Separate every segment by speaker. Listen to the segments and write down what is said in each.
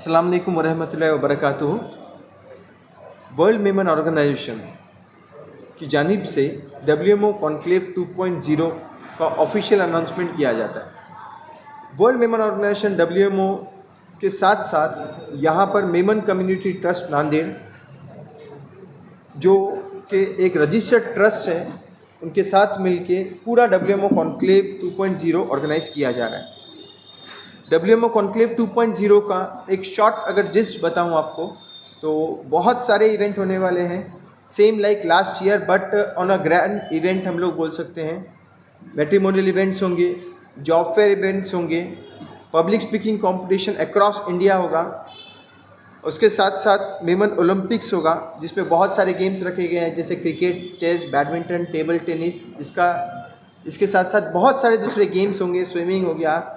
Speaker 1: अस्सलाम वालेकुम वरहमतुल्लाहि वबरकातुहू। वर्ल्ड मेमन ऑर्गेनाइजेशन की जानिब से WMO कॉन्क्लेव 2.0 का ऑफिशियल अनाउंसमेंट किया जाता है। वर्ल्ड मेमन ऑर्गेनाइजेशन WMO के साथ साथ यहाँ पर मेमन कम्युनिटी ट्रस्ट नांदेड़ जो कि एक रजिस्टर्ड ट्रस्ट है, उनके साथ मिलके पूरा WMO कॉन्क्लेव 2.0 ऑर्गेनाइज किया जा रहा है। WMO कॉन्क्लेव 2.0 का एक शॉर्ट अगर जिस्ट बताऊं आपको तो बहुत सारे इवेंट होने वाले हैं, same like last year but on a grand event हम लोग बोल सकते हैं। मैट्रिमोनियल इवेंट्स होंगे, जॉब फेयर इवेंट्स होंगे, public speaking competition across India होगा, उसके साथ साथ मेमन ओलंपिक्स होगा जिसमें बहुत सारे गेम्स रखे गए हैं जैसे cricket, chess, badminton, table tennis. इसके साथ साथ बहुत सारे दूसरे गेम्स होंगे, स्विमिंग हो गया,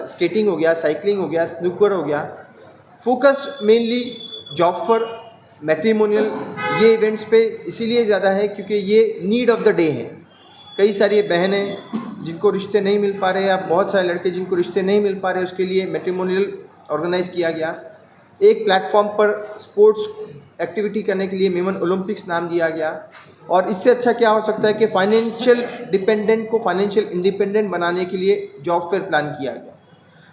Speaker 1: स्केटिंग हो गया, साइकिलिंग हो गया, स्नूकर हो गया। Focus mainly job for, matrimonial ये इवेंट्स पे इसीलिए ज़्यादा है क्योंकि ये नीड ऑफ द डे हैं। कई सारी बहनें जिनको रिश्ते नहीं मिल पा रहे या बहुत सारे लड़के जिनको रिश्ते नहीं मिल पा रहे, उसके लिए मैट्रिमोनियल ऑर्गेनाइज़ किया गया। एक प्लेटफॉर्म पर स्पोर्ट्स एक्टिविटी करने के लिए मेमन ओलंपिक्स नाम दिया गया। और इससे अच्छा क्या हो सकता है कि फाइनेंशियल डिपेंडेंट को फाइनेंशियल इंडिपेंडेंट बनाने के लिए जॉब फेयर प्लान किया गया।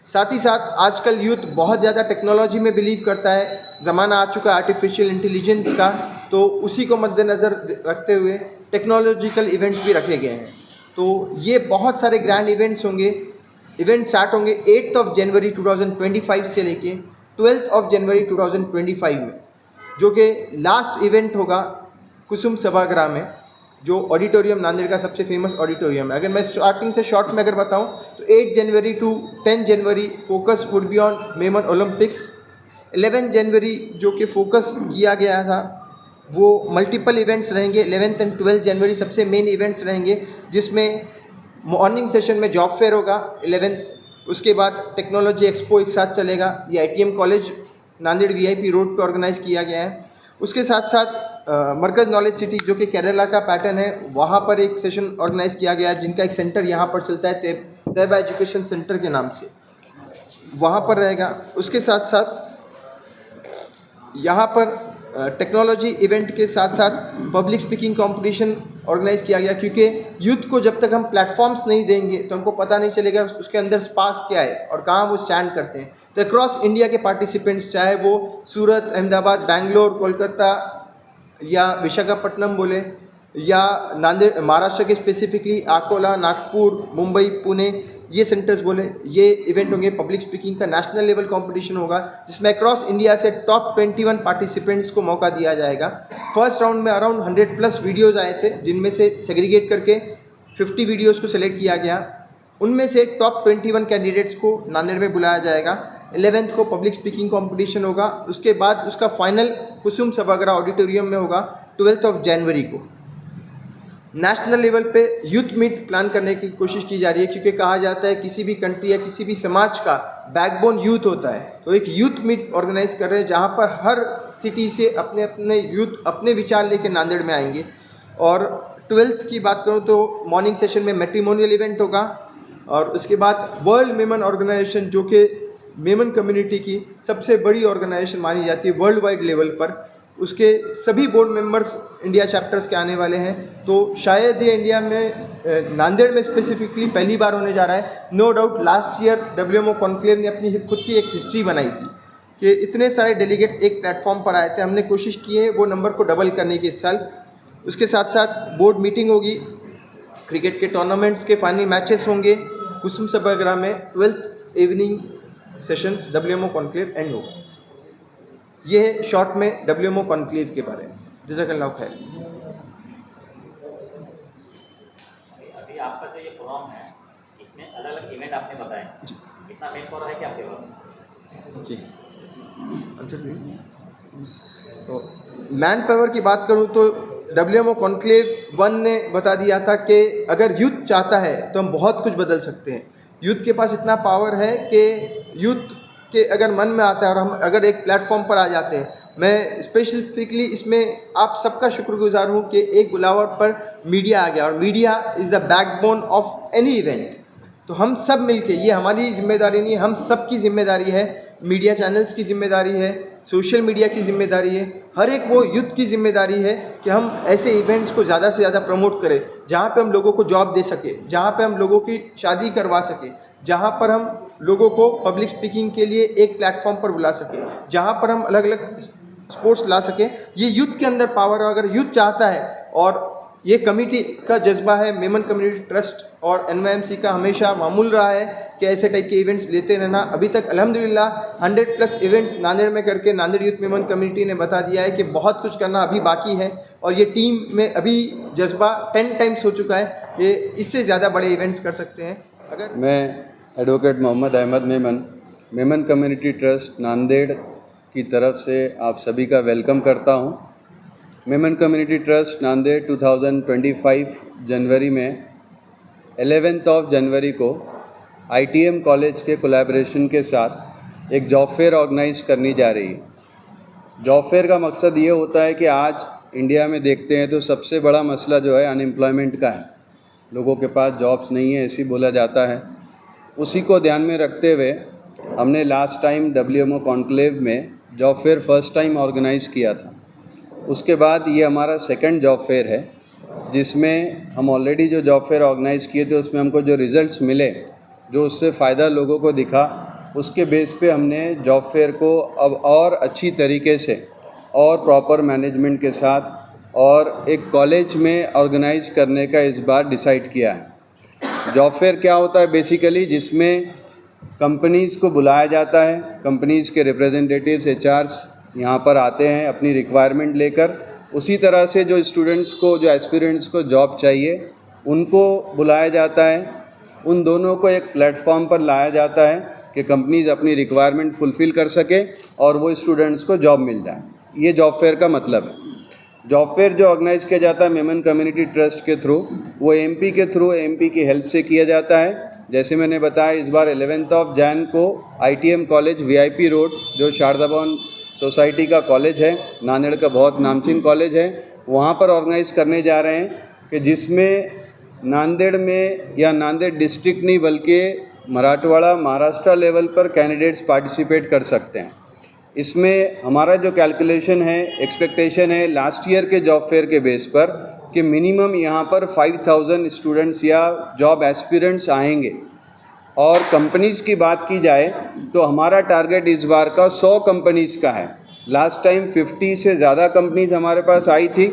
Speaker 1: साथ ही साथ आजकल यूथ बहुत ज़्यादा टेक्नोलॉजी में बिलीव करता है, ज़माना आ चुका है आर्टिफिशियल इंटेलिजेंस का, तो उसी को मद्देनज़र रखते हुए टेक्नोलॉजिकल इवेंट्स भी रखे गए हैं। तो ये बहुत सारे ग्रैंड इवेंट्स होंगे। इवेंट स्टार्ट होंगे 8 जनवरी 2025 से लेके 12 जनवरी 2025 में, जो कि लास्ट इवेंट होगा कुसुम सभागृह में, जो ऑडिटोरियम नांदेड़ का सबसे फेमस ऑडिटोरियम है। अगर मैं स्टार्टिंग से शॉर्ट में अगर बताऊं तो 8 January to 10 January focus would be on मेमन ओलंपिक्स। 11 जनवरी जो कि फोकस किया गया था वो मल्टीपल इवेंट्स रहेंगे। 11 एंड 12 जनवरी सबसे मेन इवेंट्स रहेंगे जिसमें मॉर्निंग सेशन में जॉब फेयर होगा 11, उसके बाद टेक्नोलॉजी एक्सपो एक साथ चलेगा। ये ITM college Nanded VIP road पे ऑर्गेनाइज़ किया गया है। उसके साथ साथ मरकज़ नॉलेज सिटी जो कि केरला का पैटर्न है, वहाँ पर एक सेशन ऑर्गेनाइज़ किया गया है जिनका एक सेंटर यहाँ पर चलता है तैयबा एजुकेशन सेंटर के नाम से, वहाँ पर रहेगा। उसके साथ साथ यहाँ पर टेक्नोलॉजी इवेंट के साथ साथ पब्लिक स्पीकिंग कंपटीशन ऑर्गेनाइज़ किया गया, क्योंकि यूथ को जब तक हम प्लेटफॉर्म्स नहीं देंगे तो हमको पता नहीं चलेगा उसके अंदर स्पार्क्स क्या है और कहाँ वो स्टैंड करते हैं। तो अक्रॉस इंडिया के पार्टिसिपेंट्स, चाहे वो सूरत, अहमदाबाद, बेंगलोर, कोलकाता या विशाखापट्टनम बोले, या नांदेड़ महाराष्ट्र के स्पेसिफिकली अकोला, नागपुर, मुंबई, पुणे, ये सेंटर्स बोले, ये इवेंट होंगे। पब्लिक स्पीकिंग का नेशनल लेवल कंपटीशन होगा जिसमें अक्रॉस इंडिया से टॉप 21 पार्टिसिपेंट्स को मौका दिया जाएगा। फर्स्ट राउंड में अराउंड 100+ वीडियोज़ आए थे जिनमें से सेग्रीगेट करके 50 वीडियोज़ को सिलेक्ट किया गया। उनमें से टॉप 21 कैंडिडेट्स को नांदेड़ में बुलाया जाएगा। 11th को पब्लिक स्पीकिंग कंपटीशन होगा, उसके बाद उसका फाइनल कुसुम सभागृह ऑडिटोरियम में होगा 12 जनवरी को। नेशनल लेवल पे यूथ मीट प्लान करने की कोशिश की जा रही है, क्योंकि कहा जाता है किसी भी कंट्री या किसी भी समाज का बैकबोन यूथ होता है। तो एक यूथ मीट ऑर्गेनाइज कर रहे हैं जहाँ पर हर सिटी से अपने अपने यूथ अपने विचार लेकर नांदेड़ में आएंगे। और 12th की बात करूँ तो मॉर्निंग सेशन में मैट्रिमोनियल इवेंट होगा, और उसके बाद वर्ल्ड मेमन ऑर्गेनाइजेशन जो कि मेमन कम्युनिटी की सबसे बड़ी ऑर्गेनाइजेशन मानी जाती है वर्ल्ड वाइड लेवल पर, उसके सभी बोर्ड मेंबर्स इंडिया चैप्टर्स के आने वाले हैं। तो शायद ये इंडिया में नांदेड़ में स्पेसिफिकली पहली बार होने जा रहा है। No doubt last year WMO conclave ने अपनी खुद की एक हिस्ट्री बनाई थी कि इतने सारे डेलीगेट्स एक प्लेटफॉर्म पर आए थे। हमने कोशिश की है वो नंबर को डबल करने की इस साल। उसके साथ साथ बोर्ड मीटिंग होगी, क्रिकेट के टूर्नामेंट्स के फाइनल मैचेस होंगे कुसुम सभागृह में। 12th evening sessions WMO conclave and होगा। ये है शॉर्ट में WMO कॉन्क्लेव के बारे में। जज़ाकल्लाह खैर।
Speaker 2: अभी आपका जो ये प्रोग्राम है इसमें अलग अलग इवेंट आपने बताए जी, कितना मेन पावर है कि आपके पास?
Speaker 1: जी आंसर दीजिए। तो मैन पावर की बात करूँ तो WMO कॉन्क्लेव 1 ने बता दिया था कि अगर यूथ चाहता है तो हम बहुत कुछ बदल सकते हैं। यूथ के पास इतना पावर है कि यूथ के अगर मन में आता है और हम अगर एक प्लेटफॉर्म पर आ जाते हैं। मैं स्पेसिफिकली इसमें आप सबका शुक्रगुजार हूँ कि एक बुलावट पर मीडिया आ गया, और media is the backbone of any event. तो हम सब मिलके, ये हमारी जिम्मेदारी नहीं, हम सब की जिम्मेदारी है मीडिया चैनल्स की जिम्मेदारी है, सोशल मीडिया की जिम्मेदारी है, हर एक वो यूथ की जिम्मेदारी है कि हम ऐसे इवेंट्स को ज़्यादा से ज़्यादा प्रमोट करें जहाँ पे हम लोगों को जॉब दे सके, जहाँ पे हम लोगों की शादी करवा सके, जहाँ पर हम लोगों को पब्लिक स्पीकिंग के लिए एक प्लेटफॉर्म पर बुला सके, जहाँ पर हम अलग अलग स्पोर्ट्स ला सके। ये यूथ के अंदर पावर है। अगर यूथ चाहता है, और ये कमेटी का जज्बा है, मेमन कम्युनिटी ट्रस्ट और एनवाईएमसी का हमेशा मामूल रहा है कि ऐसे टाइप के इवेंट्स लेते रहना। अभी तक अल्हम्दुलिल्लाह 100+ इवेंट्स नांदेड़ में करके नांदेड़ यूथ मेमन कम्युनिटी ने बता दिया है कि बहुत कुछ करना अभी बाकी है, और ये टीम में अभी जज्बा 10 टाइम्स हो चुका है कि इससे ज़्यादा बड़े इवेंट्स कर सकते हैं। अगर
Speaker 3: मैं advocate Mohammed Ahmed Memon community trust Nanded की तरफ से आप सभी का वेलकम करता हूं। मेमन कम्युनिटी ट्रस्ट नांदेड़ 2025 जनवरी में 11 जनवरी को ITM कॉलेज के कोलैबोरेशन के साथ एक जॉब फेयर ऑर्गेनाइज करनी जा रही है। जॉब फेयर का मकसद ये होता है कि आज इंडिया में देखते हैं तो सबसे बड़ा मसला जो है अनएम्प्लॉयमेंट का है। लोगों के पास जॉब्स नहीं है, ऐसी बोला जाता है। उसी को ध्यान में रखते हुए हमने लास्ट टाइम WMO कॉन्क्लेव में job fair first time organise किया था। उसके बाद ये हमारा सेकंड जॉब फेयर है, जिसमें हम ऑलरेडी जो जॉब फेयर ऑर्गेनाइज़ किए थे उसमें हमको जो रिज़ल्ट्स मिले, जो उससे फ़ायदा लोगों को दिखा, उसके बेस पे हमने जॉब फेयर को अब और अच्छी तरीके से और प्रॉपर मैनेजमेंट के साथ और एक कॉलेज में ऑर्गेनाइज़ करने का इस बार डिसाइड किया है। जॉब फेयर क्या होता है बेसिकली, जिसमें कंपनीज़ को बुलाया जाता है, कंपनीज़ के रिप्रेजेंटेटिव्स HRs यहाँ पर आते हैं अपनी रिक्वायरमेंट लेकर। उसी तरह से जो स्टूडेंट्स को, जो एस्पिरेंट्स को जॉब चाहिए, उनको बुलाया जाता है। उन दोनों को एक प्लेटफॉर्म पर लाया जाता है कि कंपनीज़ अपनी रिक्वायरमेंट फुलफ़िल कर सके और वो स्टूडेंट्स को जॉब मिल जाए। ये जॉब फेयर का मतलब है। जॉब फेयर जो ऑर्गेनाइज़ किया जाता है मेमन कम्युनिटी ट्रस्ट के थ्रू, वो MP के थ्रू, MP की हेल्प से किया जाता है। जैसे मैंने बताया, इस बार 11 जैन को ITM कॉलेज VIP रोड, जो शारदा भवन सोसाइटी का कॉलेज है, नांदेड़ का बहुत नामचीन कॉलेज है, वहाँ पर ऑर्गेनाइज़ करने जा रहे हैं कि जिसमें नांदेड़ में या नांदेड़ डिस्ट्रिक्ट नहीं बल्कि मराठवाड़ा, महाराष्ट्र लेवल पर कैंडिडेट्स पार्टिसिपेट कर सकते हैं। इसमें हमारा जो कैलकुलेशन है, एक्सपेक्टेशन है लास्ट ईयर के जॉब फेयर के बेस पर कि मिनिमम यहाँ पर 5000 स्टूडेंट्स या जॉब एस्पिरेंट्स आएंगे। और कंपनीज़ की बात की जाए तो हमारा टारगेट इस बार का 100 कंपनीज़ का है। लास्ट टाइम 50 से ज़्यादा कंपनीज़ हमारे पास आई थी।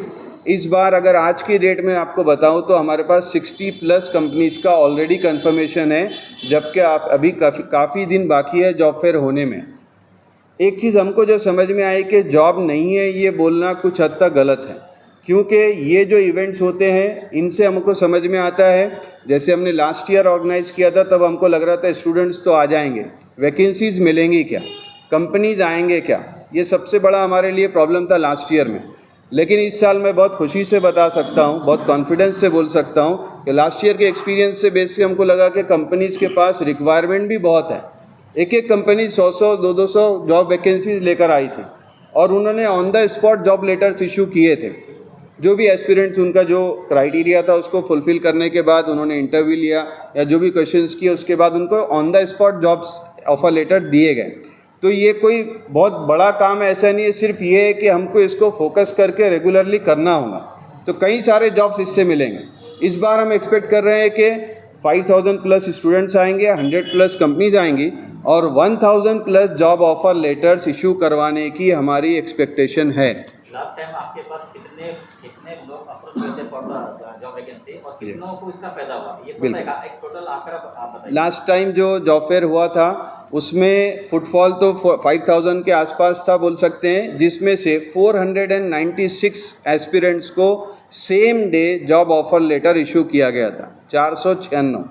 Speaker 3: इस बार अगर आज की डेट में आपको बताऊं तो हमारे पास 60+ कंपनीज़ का ऑलरेडी कंफर्मेशन है, जबकि आप अभी काफ़ी दिन बाकी है जॉब फेयर होने में। एक चीज़ हमको जो समझ में आई कि जॉब नहीं है ये बोलना कुछ हद तक गलत है, क्योंकि ये जो इवेंट्स होते हैं इनसे हमको समझ में आता है। जैसे हमने लास्ट ईयर ऑर्गेनाइज़ किया था, तब हमको लग रहा था स्टूडेंट्स तो आ जाएंगे, वैकेंसीज़ मिलेंगी क्या, कंपनीज आएंगे क्या, ये सबसे बड़ा हमारे लिए प्रॉब्लम था लास्ट ईयर में। लेकिन इस साल मैं बहुत खुशी से बता सकता हूँ, बहुत कॉन्फिडेंस से बोल सकता हूँ कि लास्ट ईयर के एक्सपीरियंस से बेस से हमको लगा कि कंपनीज़ के पास रिक्वायरमेंट भी बहुत है। एक एक कंपनी 100-100, 200 जॉब वैकेंसीज लेकर आई थी और उन्होंने on the spot job letters issue किए थे। जो भी एस्पिरेंट्स, उनका जो क्राइटेरिया था उसको फुलफ़िल करने के बाद उन्होंने इंटरव्यू लिया या जो भी क्वेश्चंस किए, उसके बाद उनको on the spot jobs offer letter दिए गए। तो ये कोई बहुत बड़ा काम ऐसा नहीं है, सिर्फ ये है कि हमको इसको फोकस करके रेगुलरली करना होगा, तो कई सारे जॉब्स इससे मिलेंगे। इस बार हम एक्सपेक्ट कर रहे हैं कि 5000+ स्टूडेंट्स आएंगे, 100+ कंपनीज आएंगी और 1000+ जॉब ऑफर लेटर्स इशू करवाने की हमारी एक्सपेक्टेशन है।
Speaker 2: लास्ट टाइम आपके पास कितने लोग अप्रोच हुए थे फॉर जॉब वैकेंसी और कितनों को इसका फायदा हुआ, ये बताएगा? एक टोटल आंकड़ा आप बताइए।
Speaker 3: लास्ट टाइम जो जॉब फेयर हुआ था उसमें फुटफॉल तो 5000 के आसपास था बोल सकते हैं, जिसमें से 496 एस्पिरेंट्स को same day job offer letter issue किया गया था। 496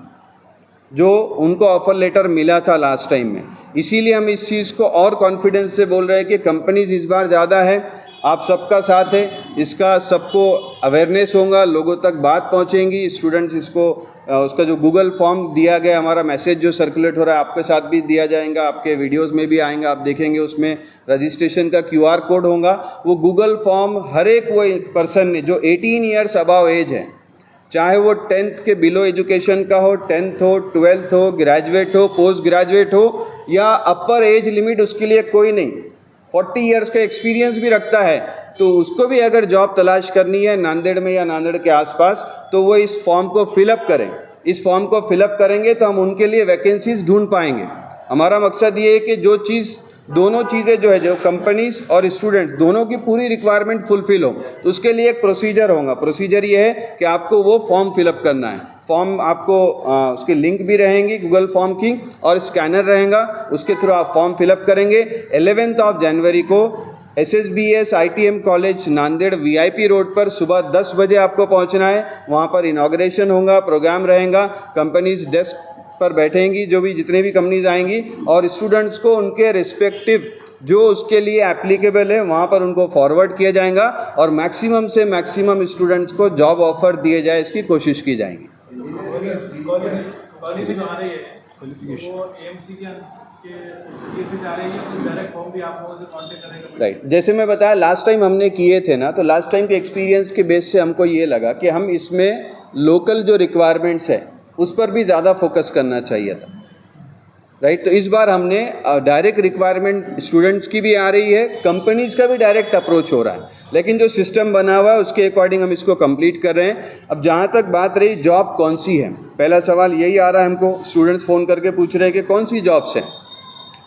Speaker 3: जो उनको ऑफर लेटर मिला था लास्ट टाइम में। इसीलिए हम इस चीज़ को और कॉन्फिडेंस से बोल रहे हैं कि कंपनीज इस बार ज़्यादा है, आप सबका साथ है, इसका सबको अवेयरनेस होगा, लोगों तक बात पहुंचेंगी, स्टूडेंट्स इसको उसका जो गूगल फॉर्म दिया गया, हमारा मैसेज जो सर्कुलेट हो रहा है आपके साथ भी दिया जाएगा, आपके वीडियोस में भी आएगा, आप देखेंगे उसमें रजिस्ट्रेशन का QR कोड होगा। वो गूगल फॉर्म हर एक वो पर्सन ने जो 18 ईयर्स अबाव एज है चाहे वो 10th के बिलो एजुकेशन का हो, 10th हो, 12th हो, ग्रेजुएट हो, पोस्ट ग्रेजुएट हो, या अपर एज लिमिट उसके लिए कोई नहीं, 40 इयर्स का एक्सपीरियंस भी रखता है, तो उसको भी अगर जॉब तलाश करनी है नांदेड़ में या नांदेड़ के आसपास, तो वो इस फॉर्म को फिलअप करें। इस फॉर्म को फिलअप करेंगे तो हम उनके लिए वैकेंसीज ढूंढ पाएंगे। हमारा मकसद ये है कि जो चीज़, दोनों चीज़ें जो है, जो कंपनीज और स्टूडेंट्स दोनों की पूरी रिक्वायरमेंट फुलफिल हो, तो उसके लिए एक प्रोसीजर होगा। प्रोसीजर ये है कि आपको वो फॉर्म फिलअप करना है। फॉर्म आपको उसकी लिंक भी रहेंगी गूगल फॉर्म की, और स्कैनर रहेगा, उसके थ्रू आप फॉर्म फिलअप करेंगे। 11 जनवरी को SSBS ITM college Nanded VIP road पर सुबह 10 बजे आपको पहुंचना है। वहां पर इनॉग्रेशन होगा, प्रोग्राम रहेगा, कंपनीज डेस्क पर बैठेंगी, जो भी जितने भी कंपनीज आएंगी, और स्टूडेंट्स को उनके रिस्पेक्टिव जो उसके लिए एप्लीकेबल है वहाँ पर उनको फॉरवर्ड किया जाएगा, और मैक्सिमम से मैक्सिमम स्टूडेंट्स को जॉब ऑफर दिए जाए, इसकी कोशिश की जाएगी।
Speaker 4: कॉलेज जो आ रही है वो AMC के से जा रही है, तो डायरेक्ट फॉर्म भी आप लोगों से कांटेक्ट करेंगे?
Speaker 3: राइट, जैसे मैं बताया लास्ट टाइम हमने किए थे ना, तो लास्ट टाइम के एक्सपीरियंस के बेस से हमको ये लगा कि हम इसमें लोकल जो रिक्वायरमेंट्स है उस पर भी ज़्यादा फोकस करना चाहिए था। राइट, तो इस बार हमने डायरेक्ट रिक्वायरमेंट स्टूडेंट्स की भी आ रही है, कंपनीज का भी डायरेक्ट अप्रोच हो रहा है, लेकिन जो सिस्टम बना हुआ है उसके अकॉर्डिंग हम इसको कंप्लीट कर रहे हैं। अब जहाँ तक बात रही जॉब कौन सी है, पहला सवाल यही आ रहा है हमको, स्टूडेंट्स फ़ोन करके पूछ रहे हैं कि कौन सी जॉब्स हैं।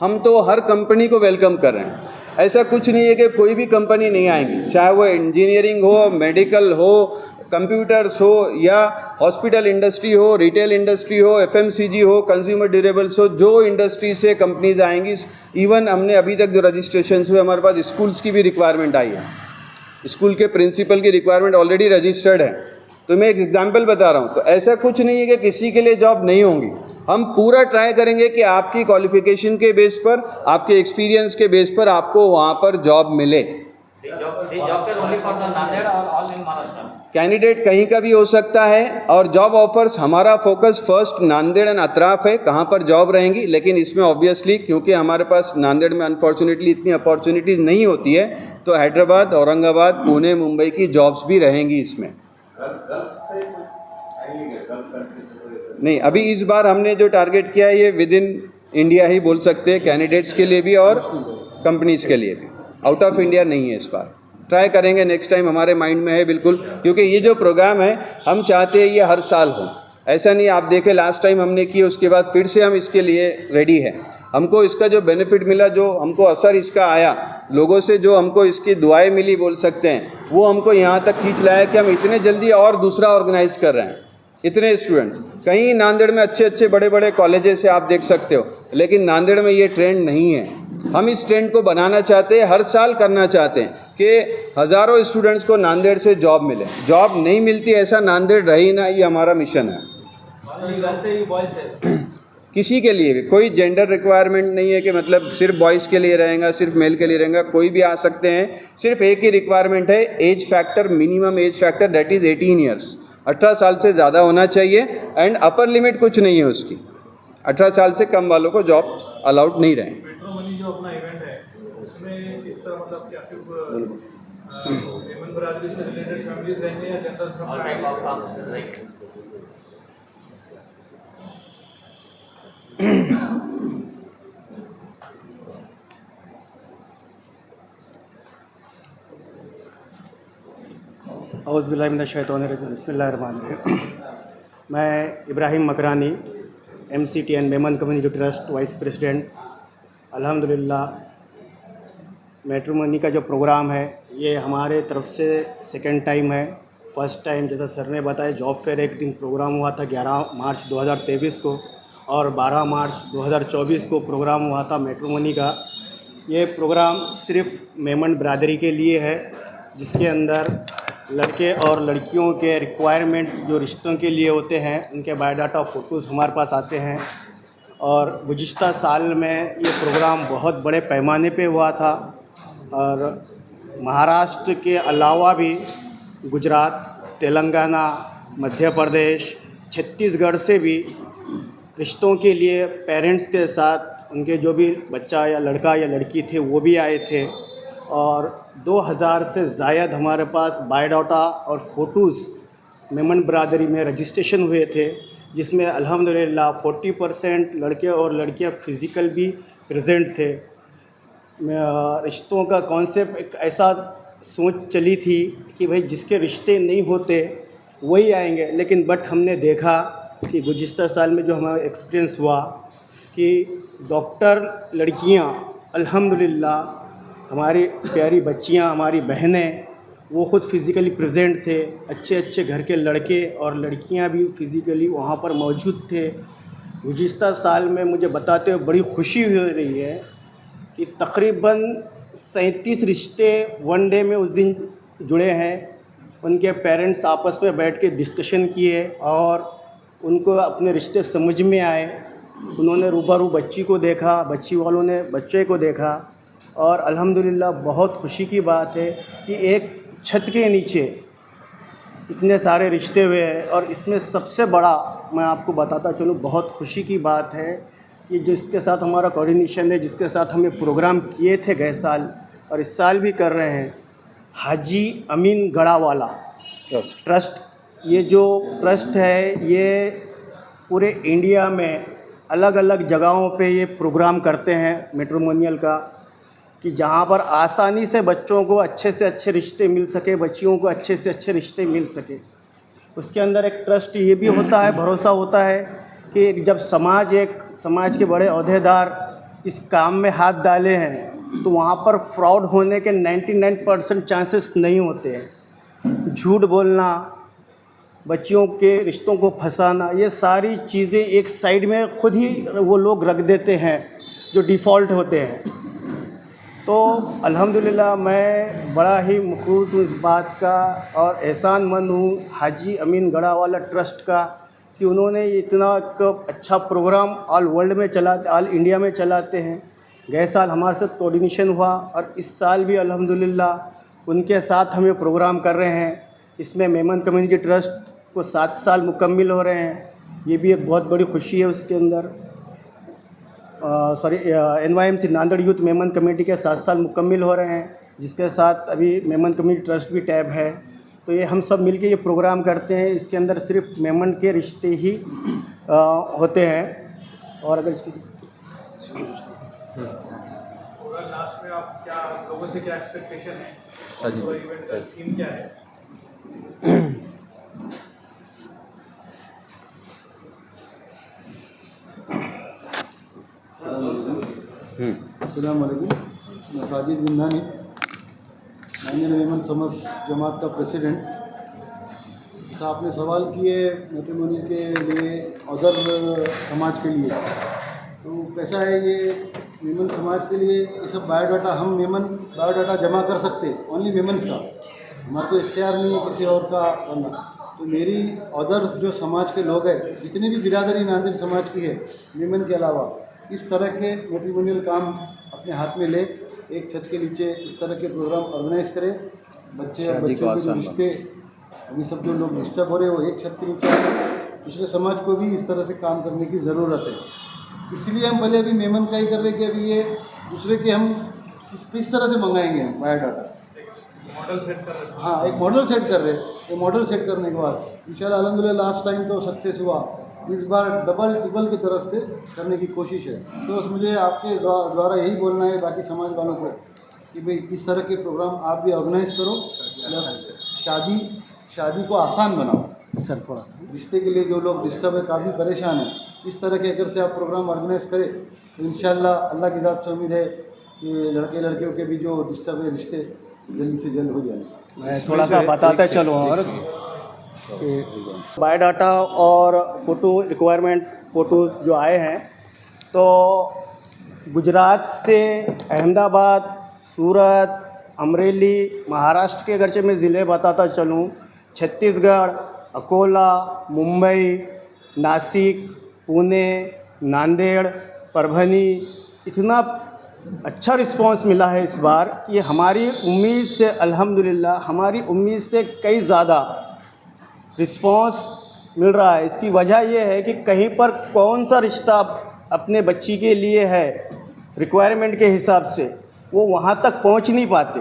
Speaker 3: हम तो हर कंपनी को वेलकम कर रहे हैं, ऐसा कुछ नहीं है कि कोई भी कंपनी नहीं आएंगी, चाहे वो इंजीनियरिंग हो, मेडिकल हो, कंप्यूटर्स हो, या हॉस्पिटल इंडस्ट्री हो, रिटेल इंडस्ट्री हो, FMCG हो, कंज्यूमर ड्यूरेबल्स हो, जो इंडस्ट्री से कंपनीज आएंगी। इवन हमने अभी तक जो रजिस्ट्रेशन हुए, हमारे पास स्कूल्स की भी रिक्वायरमेंट आई है, स्कूल के प्रिंसिपल की रिक्वायरमेंट ऑलरेडी रजिस्टर्ड है। तो मैं एक एग्जांपल बता रहा हूँ, तो ऐसा कुछ नहीं है कि किसी के लिए जॉब नहीं होंगी। हम पूरा ट्राई करेंगे कि आपकी क्वालिफिकेशन के बेस पर, आपके एक्सपीरियंस के बेस पर आपको वहाँ पर जॉब मिले। कैंडिडेट कहीं का भी हो सकता है, और जॉब ऑफर्स हमारा फोकस फर्स्ट नांदेड़ एंड अतराफ है, कहाँ पर जॉब रहेंगी। लेकिन इसमें ऑब्वियसली क्योंकि हमारे पास नांदेड़ में अनफॉर्चुनेटली इतनी अपॉर्चुनिटीज़ नहीं होती है, तो हैदराबाद, औरंगाबाद, पुणे, मुंबई की जॉब्स भी रहेंगी इसमें। नहीं, अभी इस बार हमने जो टारगेट किया है ये विद इन इंडिया ही बोल सकते हैं, कैंडिडेट्स के लिए भी और कंपनीज के लिए भी। आउट ऑफ इंडिया नहीं है इस बार। ट्राई करेंगे, नेक्स्ट टाइम हमारे माइंड में है बिल्कुल, क्योंकि ये जो प्रोग्राम है हम चाहते हैं ये हर साल हो। ऐसा नहीं, आप देखें लास्ट टाइम हमने किए, उसके बाद फिर से हम इसके लिए रेडी हैं। हमको इसका जो बेनिफिट मिला, जो हमको असर इसका आया, लोगों से जो हमको इसकी दुआएं मिली बोल सकते हैं, वो हमको यहाँ तक खींच लाया कि हम इतने जल्दी और दूसरा ऑर्गेनाइज कर रहे हैं। इतने स्टूडेंट्स कहीं नांदेड़ में अच्छे अच्छे बड़े बड़े कॉलेजेस से आप देख सकते हो, लेकिन नांदेड़ में ये ट्रेंड नहीं है। हम इस ट्रेंड को बनाना चाहते हैं, हर साल करना चाहते हैं कि हज़ारों स्टूडेंट्स को नांदेड़ से जॉब मिले। जॉब नहीं मिलती ऐसा नांदेड़ रही ना, ये हमारा मिशन है। किसी के लिए भी कोई जेंडर रिक्वायरमेंट नहीं है कि मतलब सिर्फ बॉयज़ के लिए रहेगा, सिर्फ मेल के लिए रहेगा, कोई भी आ सकते हैं। सिर्फ एक ही रिक्वायरमेंट है, age factor, minimum age factor that is 18 years, 18 साल से ज़्यादा होना चाहिए, एंड अपर लिमिट कुछ नहीं है उसकी। 18 साल से कम वालों को जॉब अलाउड नहीं रहेंगे।
Speaker 4: मेट्रो मनी जो अपना इवेंट है उसमें किस तरह, मतलब क्या सिर्फ मेमन बरादरी से रिलेटेड फैमिलीज रहेंगे या जनरल सब
Speaker 2: ऑल टाइप ऑफ कास्ट रहेंगे?
Speaker 5: औज़ुबिल्लाहिमिनश्शैतानिर्रजीम, बिस्मिल्लाहिर्रहमानिर्रहीम। मैं Ibrahim Makrani, MCTN Memon community trust vice president. अल्हम्दुलिल्लाह मैट्रिमोनी का जो प्रोग्राम है ये हमारे तरफ से सेकंड टाइम है। फर्स्ट टाइम जैसा सर ने बताया जॉब फेयर एक दिन प्रोग्राम हुआ था 11 मार्च 2023 को, और 12 मार्च 2024 को प्रोग्राम हुआ था मैट्रिमोनी का। ये प्रोग्राम सिर्फ मेमन बरादरी के लिए है, जिसके अंदर लड़के और लड़कियों के रिक्वायरमेंट जो रिश्तों के लिए होते हैं उनके बायोडाटा फ़ोटोज़ हमारे पास आते हैं। और गुज़िश्ता साल में ये प्रोग्राम बहुत बड़े पैमाने पे हुआ था, और महाराष्ट्र के अलावा भी गुजरात, तेलंगाना, मध्य प्रदेश, छत्तीसगढ़ से भी रिश्तों के लिए पेरेंट्स के साथ उनके जो भी बच्चा या लड़का या लड़की थे वो भी आए थे। और 2000 से ज़ायद हमारे पास बायोडाटा और फ़ोटोज़ मेमन बरादरी में रजिस्ट्रेशन हुए थे, जिसमें अल्हम्दुलिल्लाह 40% लड़के और लड़कियां फ़िज़िकल भी प्रेजेंट थे। रिश्तों का कॉन्सेप्ट एक ऐसा सोच चली थी कि भाई जिसके रिश्ते नहीं होते वही आएंगे, लेकिन बट हमने देखा कि गुज़िश्ता साल में जो हमारा एक्सपीरियंस हुआ कि डॉक्टर लड़कियां अल्हम्दुलिल्लाह, हमारी प्यारी बच्चियां, हमारी बहनें, वो खुद फिज़िकली प्रेजेंट थे। अच्छे अच्छे घर के लड़के और लड़कियां भी फिज़िकली वहाँ पर मौजूद थे। गुज़िश्ता साल में मुझे बताते हुए बड़ी खुशी हो रही है कि तकरीबन 37 रिश्ते वन डे में उस दिन जुड़े हैं। उनके पेरेंट्स आपस में बैठ के डिस्कशन किए और उनको अपने रिश्ते समझ में आए। उन्होंने रूबरू बच्ची को देखा, बच्ची वालों ने बच्चे को देखा, और अल्हम्दुलिल्लाह बहुत खुशी की बात है कि एक छत के नीचे इतने सारे रिश्ते हुए हैं। और इसमें सबसे बड़ा मैं आपको बताता चलूँ, बहुत खुशी की बात है कि जिसके साथ हमारा कोऑर्डिनेशन है, जिसके साथ हमें प्रोग्राम किए थे गए साल और इस साल भी कर रहे हैं, हाजी अमीन गढ़ावाला ट्रस्ट। ये जो ट्रस्ट है ये पूरे इंडिया में अलग अलग जगहों पे ये प्रोग्राम करते हैं मैट्रिमोनियल का, कि जहाँ पर आसानी से बच्चों को अच्छे से अच्छे रिश्ते मिल सके, बच्चियों को अच्छे से अच्छे रिश्ते मिल सके। उसके अंदर एक ट्रस्ट ये भी होता है, भरोसा होता है कि जब समाज के बड़े ओहदेदार इस काम में हाथ डाले हैं तो वहाँ पर फ्रॉड होने के 99% चांसेस नहीं होते हैं। झूठ बोलना, बच्चियों के रिश्तों को फंसाना, ये सारी चीज़ें एक साइड में खुद ही वो लोग रख देते हैं जो डिफ़ॉल्ट होते हैं। तो अल्हम्दुलिल्लाह मैं बड़ा ही मखरूस हूँ इस बात का और एहसानमंद हूँ हाजी अमीन गढ़ावाला ट्रस्ट का कि उन्होंने इतना एक अच्छा प्रोग्राम ऑल इंडिया में चलाते हैं। गए साल हमारे साथ कोऑर्डिनेशन हुआ और इस साल भी अल्हम्दुलिल्लाह उनके साथ हम ये प्रोग्राम कर रहे हैं। इसमें मेमन कम्युनिटी ट्रस्ट को 7 साल मुकम्मिल हो रहे हैं, ये भी एक बहुत बड़ी खुशी है। उसके अंदर NYMC Nanded youth Memon committee के 7 साल मुकम्मिल हो रहे हैं, जिसके साथ अभी मेमन कम्युनिटी ट्रस्ट भी टैब है। तो ये हम सब मिलके ये प्रोग्राम करते हैं। इसके अंदर सिर्फ मेमन के रिश्ते ही होते हैं। और अगर इसकी
Speaker 4: लास्ट में आप क्या लोगों से क्या एक्सपेक्टेशन है,
Speaker 1: साजिद
Speaker 4: और इवेंट का थीम क्या है?
Speaker 6: अस्सलाम वालेकुम, मैं साजिद बिंदानी, नांदेड़ मेमन समझ जमात का प्रेसिडेंट। जैसा आपने सवाल किए मैट्रिमोनी के लिए अदर समाज के लिए, तो कैसा है ये मेमन समाज के लिए ये सब बायोडाटा हम मेमन बायोडाटा जमा कर सकते हैं, ओनली मेमन्स का, हमारे को इख्तियार नहीं है किसी और का करना। तो मेरी अदर जो समाज के लोग हैं, जितनी भी बिरादरी नांदेड़ समाज की है मेमन के अलावा, इस तरह के मैट्रिमोनियल काम अपने हाथ में ले, एक छत के नीचे इस तरह के प्रोग्राम ऑर्गेनाइज करें। बच्चे और बच्चों के जो रिश्ते अभी सब जो लोग डिस्टर्ब हो रहे हैं वो एक छत के नीचे आए, दूसरे समाज को भी इस तरह से काम करने की ज़रूरत है। इसलिए हम पहले अभी मेमन का ही कर रहे कि अभी ये दूसरे के हम किस तरह से मंगाएंगे हम बायोडाटा,
Speaker 4: मॉडल सेट कर रहे हैं।
Speaker 6: हाँ, एक मॉडल सेट कर रहे हैं। ये मॉडल सेट करने के बाद इंशाल्लाह अल्हम्दुलिल्लाह लास्ट टाइम तो सक्सेस हुआ, इस बार डबल ट्रिपल की तरफ से करने की कोशिश है। तो बस मुझे आपके द्वारा यही बोलना है बाकी समाज वालों को कि भाई इस तरह के प्रोग्राम आप भी ऑर्गेनाइज करो, शादी को आसान बनाओ।
Speaker 5: सर थोड़ा
Speaker 6: रिश्ते के लिए जो लोग डिस्टर्ब है, काफ़ी परेशान है, इस तरह के अगर से आप प्रोग्राम ऑर्गेनाइज करें तो इंशाल्लाह अल्लाह की ज़ात से उम्मीद है कि लड़के लड़कियों के भी जो डिस्टर्ब है रिश्ते जल्द से जल्द हो जाएंगे।
Speaker 5: मैं थोड़ा सा बताता चलूँ और बायोडाटा और फ़ोटो रिक्वायरमेंट फ़ोटोज़ जो आए हैं, तो गुजरात से अहमदाबाद, सूरत, अमरेली, महाराष्ट्र के अगरचे मैं ज़िले बताता चलूँ, छत्तीसगढ़, अकोला, मुंबई, नासिक, पुणे, नांदेड़, परभनी, इतना अच्छा रिस्पांस मिला है इस बार कि हमारी उम्मीद से अल्हम्दुलिल्लाह हमारी उम्मीद से कई ज़्यादा रिस्पांस मिल रहा है। इसकी वजह यह है कि कहीं पर कौन सा रिश्ता अपने बच्ची के लिए है रिक्वायरमेंट के हिसाब से, वो वहाँ तक पहुँच नहीं पाते।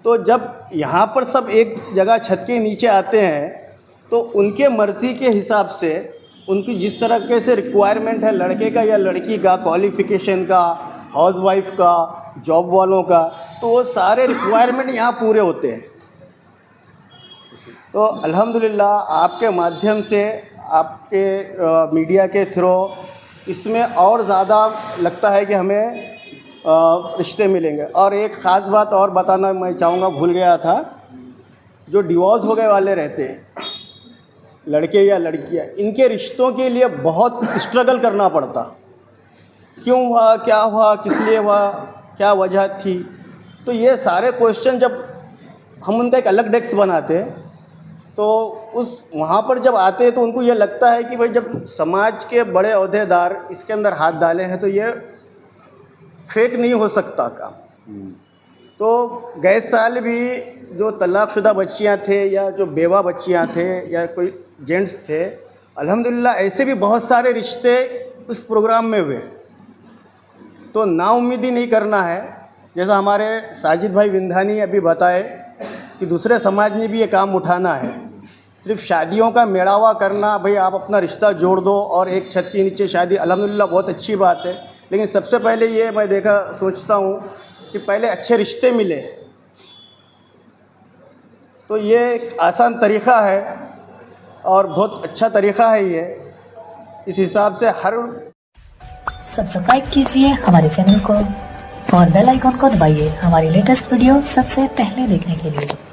Speaker 5: तो जब यहाँ पर सब एक जगह छत के नीचे आते हैं तो उनके मर्ज़ी के हिसाब से उनकी जिस तरह से रिक्वायरमेंट है लड़के का या लड़की का, क्वालिफ़िकेशन का, हाउसवाइफ का, जॉब वालों का, तो वो सारे रिक्वायरमेंट यहाँ पूरे होते हैं। तो अल्हम्दुलिल्लाह आपके माध्यम से, आपके मीडिया के थ्रू इसमें और ज़्यादा लगता है कि हमें रिश्ते मिलेंगे। और एक ख़ास बात और बताना मैं चाहूँगा, भूल गया था, जो डिवोर्स हो गए वाले रहते हैं लड़के या लड़कियाँ, इनके रिश्तों के लिए बहुत स्ट्रगल करना पड़ता। क्यों हुआ, क्या हुआ, किस लिए हुआ, क्या वजह थी, तो ये सारे क्वेश्चन जब हम उनका एक अलग डेस्क बनाते तो उस वहाँ पर जब आते हैं तो उनको ये लगता है कि भाई जब समाज के बड़े ओहदेदार इसके अंदर हाथ डाले हैं तो ये फेक नहीं हो सकता काम। तो गए साल भी जो तलाक़शुदा बच्चियाँ थे या जो बेवा बच्चियाँ थे या कोई जेंट्स थे, अल्हम्दुलिल्लाह ऐसे भी बहुत सारे रिश्ते उस प्रोग्राम में हुए। तो नाउम्मीदी नहीं करना है, जैसा हमारे साजिद भाई विंधानी अभी बताए कि दूसरे समाज में भी ये काम उठाना है। सिर्फ शादियों का मेड़ावा करना, भाई आप अपना रिश्ता जोड़ दो और एक छत के नीचे शादी, अल्हम्दुलिल्लाह बहुत अच्छी बात है, लेकिन सबसे पहले ये मैं सोचता हूँ कि पहले अच्छे रिश्ते मिले। तो ये एक आसान तरीक़ा है और बहुत अच्छा तरीक़ा है ये। इस हिसाब से हर
Speaker 7: सब्सक्राइब कीजिए हमारे चैनल को और बेल आइकॉन को दबाइए हमारी लेटेस्ट वीडियो सबसे पहले देखने के लिए।